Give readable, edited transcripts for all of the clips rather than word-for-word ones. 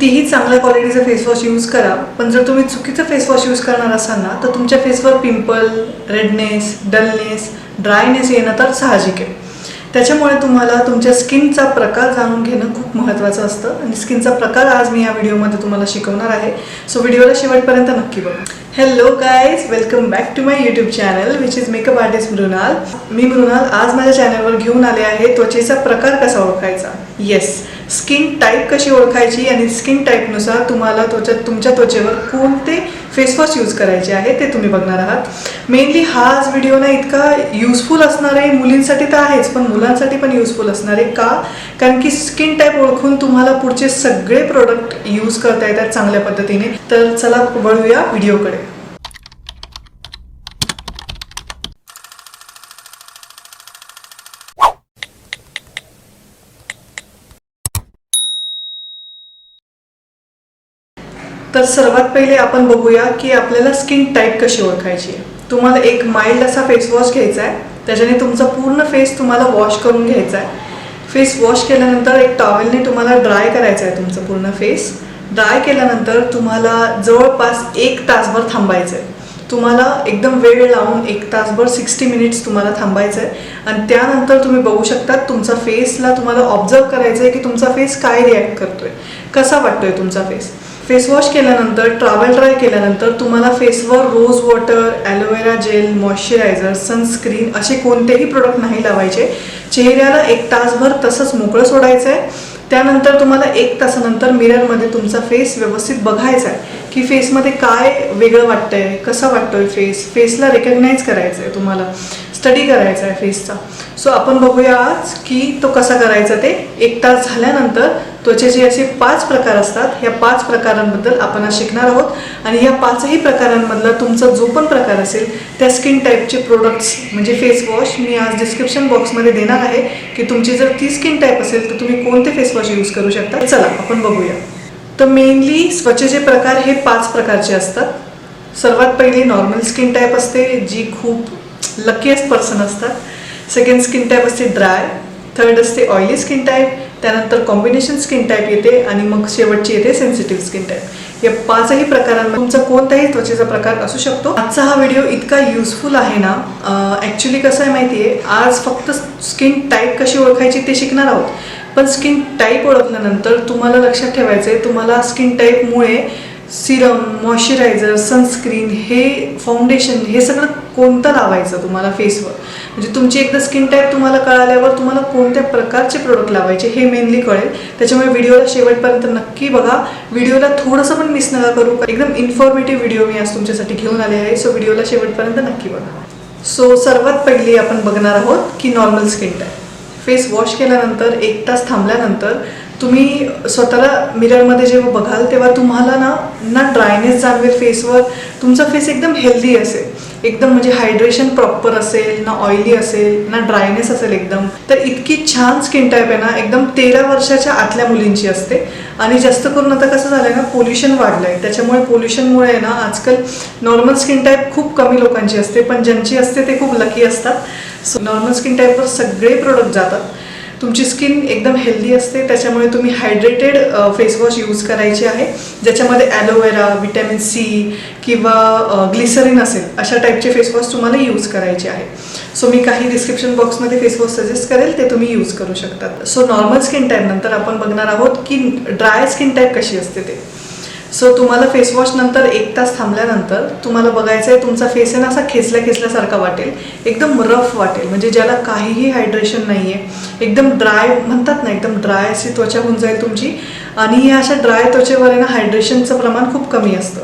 कितीही चांगल्या क्वालिटीचा फेस वॉश यूज करा, पण जर तुम्ही चुकीचं फेस वॉश यूज करणार असाल ना, तर तुमच्या फेसवर पिंपल, रेडनेस, डलनेस, ड्रायनेस येणं तर साहजिक आहे. त्याच्यामुळे तुम्हाला तुमच्या स्किनचा प्रकार जाणून घेणं खूप महत्त्वाचं असतं आणि स्किनचा प्रकार आज मी या व्हिडिओमध्ये तुम्हाला शिकवणार आहे. सो व्हिडिओला शेवटपर्यंत नक्की बघा. Hello guys, welcome back to my YouTube channel which is makeup artist Mrunal. मी मृणाल आज माझ्या चॅनलवर घेऊन आले आहे त्वचेचा प्रकार कसा ओळखायचा. येस, स्किन टाईप कशी ओळखायची आणि स्किन टाईपनुसार तुम्हाला तुमच्या त्वचेवर कोणते फेस वॉश यूज करायचे आहे ते तुम्ही बघणार आहात. मेनली हाच व्हिडिओ ना इतका युजफुल असणार आहे मुलींसाठी तर आहेच, पण मुलांसाठी पण युजफुल असणार आहे. का? कारण की स्किन टाईप ओळखून तुम्हाला पुढचे सगळे प्रोडक्ट यूज करता येतात चांगल्या पद्धतीने. तर चला वळूया व्हिडिओकडे. तर सर्वात पहिले आपण बघूया की आपल्याला स्किन टाईप कशी ओळखायची आहे. तुम्हाला एक माइल्ड असा फेस वॉश घ्यायचा आहे, त्याच्याने तुमचा पूर्ण फेस तुम्हाला वॉश करून घ्यायचा आहे. फेस वॉश केल्यानंतर एक टॉवेलने तुम्हाला ड्राय करायचं आहे तुमचं पूर्ण फेस. ड्राय केल्यानंतर तुम्हाला जवळपास 1 तासभर थांबायचं आहे. तुम्हाला एकदम वेळ लावून 1 तासभर 60 मिनिट्स तुम्हाला थांबायचं आहे आणि त्यानंतर तुम्ही बघू शकता तुमचा फेसला तुम्हाला ऑब्झर्व करायचं आहे की तुमचा फेस काय रिॲक्ट करतोय, कसा वाटतोय तुमचा फेस. फेस वॉश केल्यानंतर टॉवेल ड्राय केल्यानंतर तुम्हाला फेसवर rose water, aloe vera gel, moisturiser, sunscreen असे कोणतेही प्रोडक्ट नाही लावायचे. चेहऱ्याला 1 तासभर तसंच मोकळं सोडायचं आहे. त्यानंतर तुम्हाला 1 तासानंतर मिररमध्ये तुमचा फेस व्यवस्थित बघायचा आहे की फेसमध्ये काय वेगळं वाटतंय, कसा वाटतोय फेसला रिकग्नाइज करायचं आहे, तुम्हाला स्टडी करायचा आहे फेसचा. सो आपण बघूया आज की तो कसा करायचा ते. 1 तास झाल्यानंतर त्वचेचे असे 5 प्रकार असतात. ह्या 5 प्रकारांबद्दल आपण आज शिकणार आहोत आणि ह्या 5ही प्रकारांमधला तुमचा जो पण प्रकार असेल त्या स्किन टाईपचे प्रोडक्ट्स म्हणजे फेस वॉश मी आज डिस्क्रिप्शन बॉक्समध्ये देणार आहे की तुमची जर ती स्किन टाईप असेल तर तुम्ही कोणते फेस वॉश यूज करू शकता. चला आपण बघूया. तर मेनली त्वचेचे प्रकार हे 5 प्रकारचे असतात. सर्वात पहिली नॉर्मल स्किन टाईप असते जी खूप लकीएस्ट पर्सन असतात. सेकंड स्किन टाईप असते ड्राय. थर्ड असते ऑइली स्किन टाईप. त्यानंतर कॉम्बिनेशन स्किन टाईप येते आणि मग शेवटची येते सेन्सिटिव्ह स्किन टाईप. या 5ही प्रकारांमध्ये तुमचा कोणताही त्वचेचा प्रकार असू शकतो. आजचा हा व्हिडिओ इतका युजफुल आहे ना. ॲक्च्युली कसं आहे माहिती आहे, आज फक्त स्किन टाईप कशी ओळखायची ते शिकणार आहोत, पण स्किन टाईप ओळखल्यानंतर तुम्हाला लक्षात ठेवायचं आहे तुम्हाला स्किन टाईपमुळे सिरम, मॉइश्चरायझर, सनस्क्रीन, हे फाउंडेशन हे सगळं कोणतं लावायचं तुम्हाला फेसवर. म्हणजे तुमची एकदा स्किन टाईप तुम्हाला कळाल्यावर तुम्हाला कोणत्या प्रकारचे प्रोडक्ट लावायचे हे मेनली कळेल. त्याच्यामुळे व्हिडिओला शेवटपर्यंत नक्की बघा. व्हिडिओला थोडंसं पण मिस नका करू. एकदम इन्फॉर्मेटिव्ह व्हिडिओ मी आज तुमच्यासाठी घेऊन आले आहे. सो व्हिडिओला शेवटपर्यंत नक्की बघा. सो सर्वात पहिली आपण बघणार आहोत की normal skin type. Face wash केल्यानंतर 1 तास थांबल्यानंतर तुम्ही स्वतःला मिररमध्ये जेव्हा बघाल तेव्हा तुम्हाला ना ड्रायनेस जाणवेल फेसवर. तुमचा फेस एकदम हेल्दी असेल, एकदम म्हणजे हायड्रेशन प्रॉपर असेल, ना ऑइली असेल ना ड्रायनेस असेल एकदम. तर इतकी छान स्किन टाईप आहे ना, एकदम 13 वर्षाच्या आतल्या मुलींची असते. आणि जास्त करून आता कसं झालं आहे ना, पोल्युशन वाढलं आहे. त्याच्यामुळे पोल्युशनमुळे ना आजकाल नॉर्मल स्किन टाईप खूप कमी लोकांची असते, पण ज्यांची असते ते खूप लकी असतात. सो नॉर्मल स्किन टाईपवर सगळे प्रोडक्ट जातात. तुमची स्किन एकदम हेल्दी असते, त्याच्यामुळे तुम्ही हायड्रेटेड फेस वॉश यूज करायचे आहे ज्याच्यामध्ये ॲलोवेरा, व्हिटॅमिन सी किंवा ग्लिसरीन असेल अशा टाईपचे फेस वॉश तुम्हाला यूज करायचे आहे. सो मी काही डिस्क्रिप्शन बॉक्समध्ये फेस वॉश सजेस्ट करेल, ते तुम्ही यूज करू शकतात. सो नॉर्मल स्किन टाईप नंतर आपण बघणार आहोत की ड्राय स्किन टाईप कशी असते ते. सो तुम्हाला फेस वॉश नंतर 1 तास थांबल्यानंतर तुम्हाला बघायचं आहे तुमचा फेस आहे ना असा खेचल्यासारखा वाटेल, एकदम रफ वाटेल, म्हणजे ज्याला काहीही हायड्रेशन नाही आहे, एकदम ड्राय म्हणतात ना, एकदम ड्राय अशी त्वचा होऊन जाईल तुमची. आणि या अशा ड्राय त्वचेवर आहे ना हायड्रेशनचं प्रमाण खूप कमी असतं.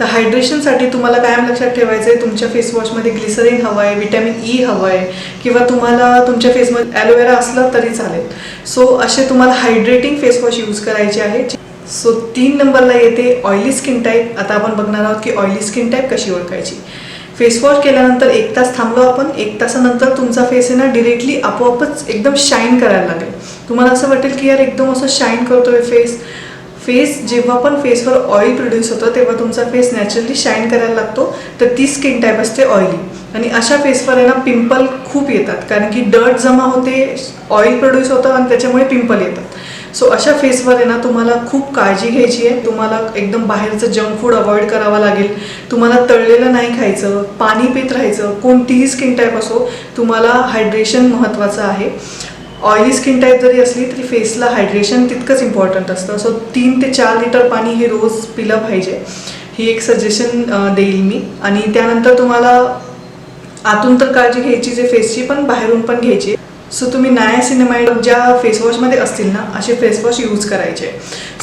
तर हायड्रेशनसाठी तुम्हाला कायम लक्षात ठेवायचं आहे तुमच्या फेस वॉशमध्ये ग्लिसरीन हवं आहे, व्हिटॅमिन ई हवं आहे किंवा तुम्हाला तुमच्या फेसमध्ये ॲलोवेरा असलं तरी चालेल. सो असे तुम्हाला हायड्रेटिंग फेस वॉश यूज करायचे आहे. सो 3 नंबरला येते ऑइली स्किन टाईप. आता आपण बघणार आहोत की ऑइली स्किन टाईप कशी ओळखायची. फेस वॉश केल्यानंतर 1 तास थांबलो आपण. 1 तासानंतर तुमचा फेस आहे ना डिरेक्टली आपोआपच एकदम शाईन करायला लागेल. तुम्हाला असं वाटेल की यार एकदम असं शाईन करतोय फेस. जेव्हा पण फेसवर ऑइल प्रोड्यूस होतं तेव्हा तुमचा फेस नॅचरली शाईन करायला लागतो. तर ती स्किन टाईप असते ऑइली. आणि अशा फेसवर आहे ना पिंपल खूप येतात, कारण की डर्ट जमा होते, ऑइल प्रोड्यूस होतं आणि त्याच्यामुळे पिंपल येतात. सो अशा फेसवर आहे ना तुम्हाला खूप काळजी घ्यायची आहे. तुम्हाला एकदम बाहेरचं जंक फूड अवॉइड करावं लागेल. तुम्हाला तळलेलं नाही खायचं, पाणी पित राहायचं. कोणतीही स्किन टाईप असो, तुम्हाला हायड्रेशन महत्त्वाचं आहे. ऑइली स्किन टाईप जरी असली तरी फेसला हायड्रेशन तितकंच इम्पॉर्टंट असतं. सो 3 ते 4 लिटर पाणी हे रोज पिलं पाहिजे. ही एक सजेशन देईल मी. आणि त्यानंतर तुम्हाला आतून तर काळजी घ्यायची जे फेसची, पण बाहेरून पण घ्यायची. सो तुम्ही नायासिनामाइड ज्या फेसवॉशमध्ये असतील ना असे फेसवॉश यूज करायचे.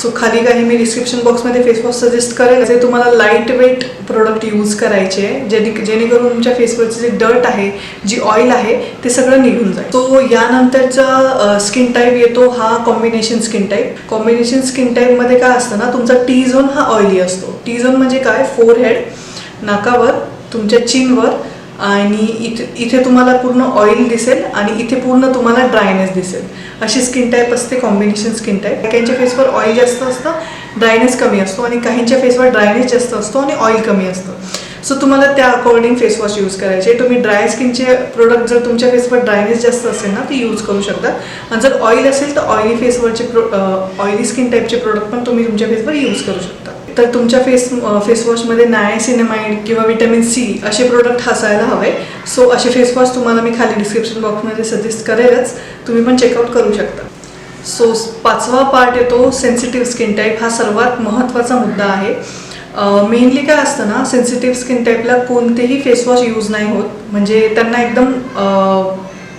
सो खाली काही मी डिस्क्रिप्शन बॉक्समध्ये फेसवॉश सजेस्ट करेल. असे तुम्हाला लाईट वेट प्रोडक्ट यूज करायचे जेणेकरून तुमच्या फेसवरचे जे डर्ट आहे, जी ऑइल आहे ते सगळं निघून जाईल. सो यानंतरचा स्किन टाईप येतो हा combination skin type. Combination skin टाईपमध्ये काय असतं ना, तुमचा टी झोन हा ऑइली असतो. टी झोन म्हणजे काय, फोरहेड, नाकावर, तुमच्या चिनवर आणि इथे तुम्हाला पूर्ण ऑइल दिसेल आणि इथे पूर्ण तुम्हाला ड्रायनेस दिसेल. अशी स्किन टाईप असते कॉम्बिनेशन स्किन टाईप. काहींच्या फेसवर ऑइल जास्त असतं, ड्रायनेस कमी असतो, आणि काहींच्या फेसवर ड्रायनेस जास्त असतो आणि ऑइल कमी असतं. सो तुम्हाला त्या अकॉर्डिंग फेसवॉश यूज करायचे. तुम्ही ड्राय स्किनचे प्रोडक्ट जर तुमच्या फेसवर ड्रायनेस जास्त असेल ना ते यूज करू शकता. आणि जर ऑइल असेल तर ऑइली फेसवरचे ऑइली स्किन टाईपचे प्रोडक्ट पण तुम्ही तुमच्या फेसवर यूज करू शकता. तर तुमच्या फेसवॉशमध्ये नायासिनामाइड किंवा विटॅमिन सी असे प्रोडक्ट असायला हवे. सो असे फेसवॉश तुम्हाला मी खाली डिस्क्रिप्शन बॉक्समध्ये सजेस्ट करेलच, तुम्ही पण चेकआउट करू शकता. सो 5वा पार्ट येतो सेन्सिटिव्ह स्किन टाईप. हा सर्वात महत्त्वाचा मुद्दा आहे. मेनली काय असतं ना, सेन्सिटिव्ह स्किन टाईपला कोणतेही फेसवॉश यूज नाही होत. म्हणजे त्यांना एकदम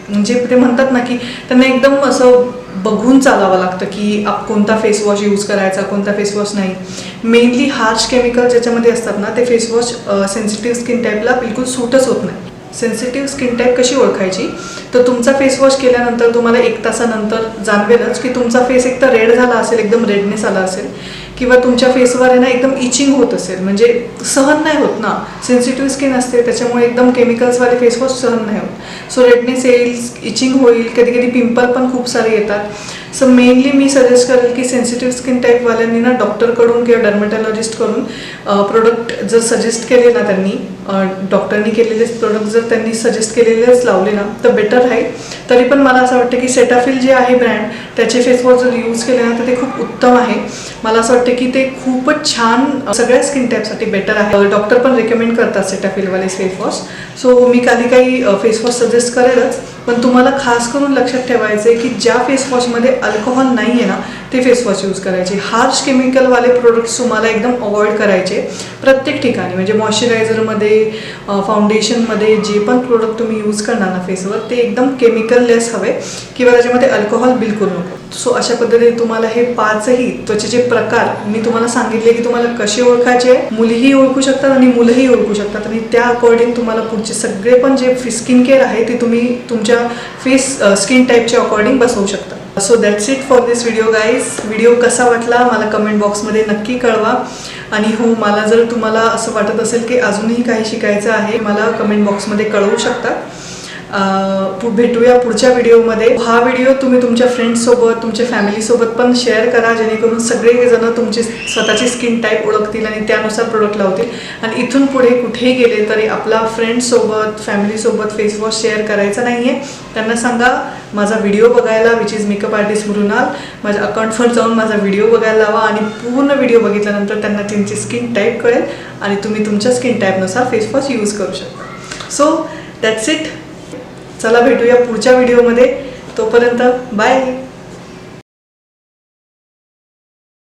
म्हणजे ते म्हणतात ना की त्यांना एकदम असं बघून चालावं लागतं की कोणता फेसवॉश यूज करायचा, कोणता फेसवॉश नाही. मेनली हार्श केमिकल ज्याच्यामध्ये असतात ना ते फेसवॉश सेन्सिटिव्ह स्किन टाईपला बिलकुल सूटच होत नाही. सेन्सिटिव्ह स्किन टाईप कशी ओळखायची, तर तुमचा फेसवॉश केल्यानंतर तुम्हाला 1 तासानंतर जाणवेलच की तुमचा फेस एकतर रेड झाला असेल, एकदम रेडनेस आला असेल, किंवा तुमच्या फेसवर आहे ना एकदम इचिंग होत असेल. म्हणजे सहन नाही होत ना, सेन्सिटिव्ह स्किन असते त्याच्यामुळे एकदम केमिकल्सवाले फेसवॉश सहन नाही होत. सो रेडनेस येईल, इचिंग होईल, कधी कधी पिंपल पण खूप सारे येतात. सो मेनली मी सजेस्ट करेल की सेन्सिटिव्ह स्किन टाईपवाल्यांनी ना डॉक्टरकडून किंवा डर्मेटॉलॉजिस्टकडून प्रोडक्ट जर सजेस्ट केले ना, त्यांनी डॉक्टरनी केलेले प्रोडक्ट जर त्यांनी सजेस्ट केलेलेच लावले ना तर बेटर राहील. तरी पण मला असं वाटतं की सेटाफिल जे आहे ब्रँड, त्याचे फेसवॉश जर यूज केले ना तर ते खूप उत्तम आहे. मला असं वाटतं की ते खूपच छान सगळ्या स्किन टाईपसाठी बेटर आहे. डॉक्टर पण रेकमेंड करतात सेटाफिलवाले फेसवॉश. सो मी काही फेसवॉश सजेस्ट करेलच, पण तुम्हाला खास करून लक्षात ठेवायचं आहे की ज्या फेसवॉशमध्ये अल्कोहोल नाही आहे ना ते फेसवॉश यूज करायचे. हार्श केमिकलवाले प्रोडक्ट्स तुम्हाला एकदम अवॉइड करायचे प्रत्येक ठिकाणी. म्हणजे मॉइश्चरायझरमध्ये, फाउंडेशनमध्ये जे पण प्रोडक्ट तुम्ही यूज करणार ना फेसवर ते एकदम केमिकललेस हवे किंवा त्याच्यामध्ये अल्कोहोल बिलकुल नको. सो अशा पद्धतीने तुम्हाला हे 5ही त्वचेचे प्रकार मी तुम्हाला सांगितले की तुम्हाला कसे ओळखायचे. मुलीही ओळखू शकतात आणि मुलंही ओळखू शकतात, आणि त्या अकॉर्डिंग तुम्हाला पुढचे सगळे पण जे स्किन केअर आहे ते तुम्ही तुमच्या स्किन टाईपच्या अकॉर्डिंग बसवू शकता. So that's it for this video guys. Video कसा वाटला मला कमेंट बॉक्समध्ये नक्की कळवा. आणि हो, मला जर तुम्हाला असं वाटत असेल की अजूनही काही शिकायचं आहे मला कमेंट बॉक्समध्ये कळवू शकता. भेटूया पुढच्या व्हिडिओमध्ये. हा व्हिडिओ तुम्ही तुमच्या फ्रेंड्ससोबत, तुमच्या फॅमिलीसोबत पण शेअर करा, जेणेकरून सगळेजण तुमची स्वतःची स्किन टाईप ओळखतील आणि त्यानुसार प्रोडक्ट लावतील. आणि इथून पुढे कुठेही गेले तरी आपला फ्रेंड्ससोबत, फॅमिलीसोबत फेसवॉश शेअर करायचा नाही आहे. त्यांना सांगा माझा व्हिडिओ बघायला, which is makeup artist Mrunal. माझ्या अकाउंटवर जाऊन माझा व्हिडिओ बघायला लावा, आणि पूर्ण व्हिडिओ बघितल्यानंतर त्यांना त्यांची स्किन टाईप कळेल आणि तुम्ही तुमच्या स्किन टाईपनुसार फेसवॉश यूज करू शकता. So that's it. चला भेटूया पुढच्या व्हिडिओमध्ये. तोपर्यंत बाय.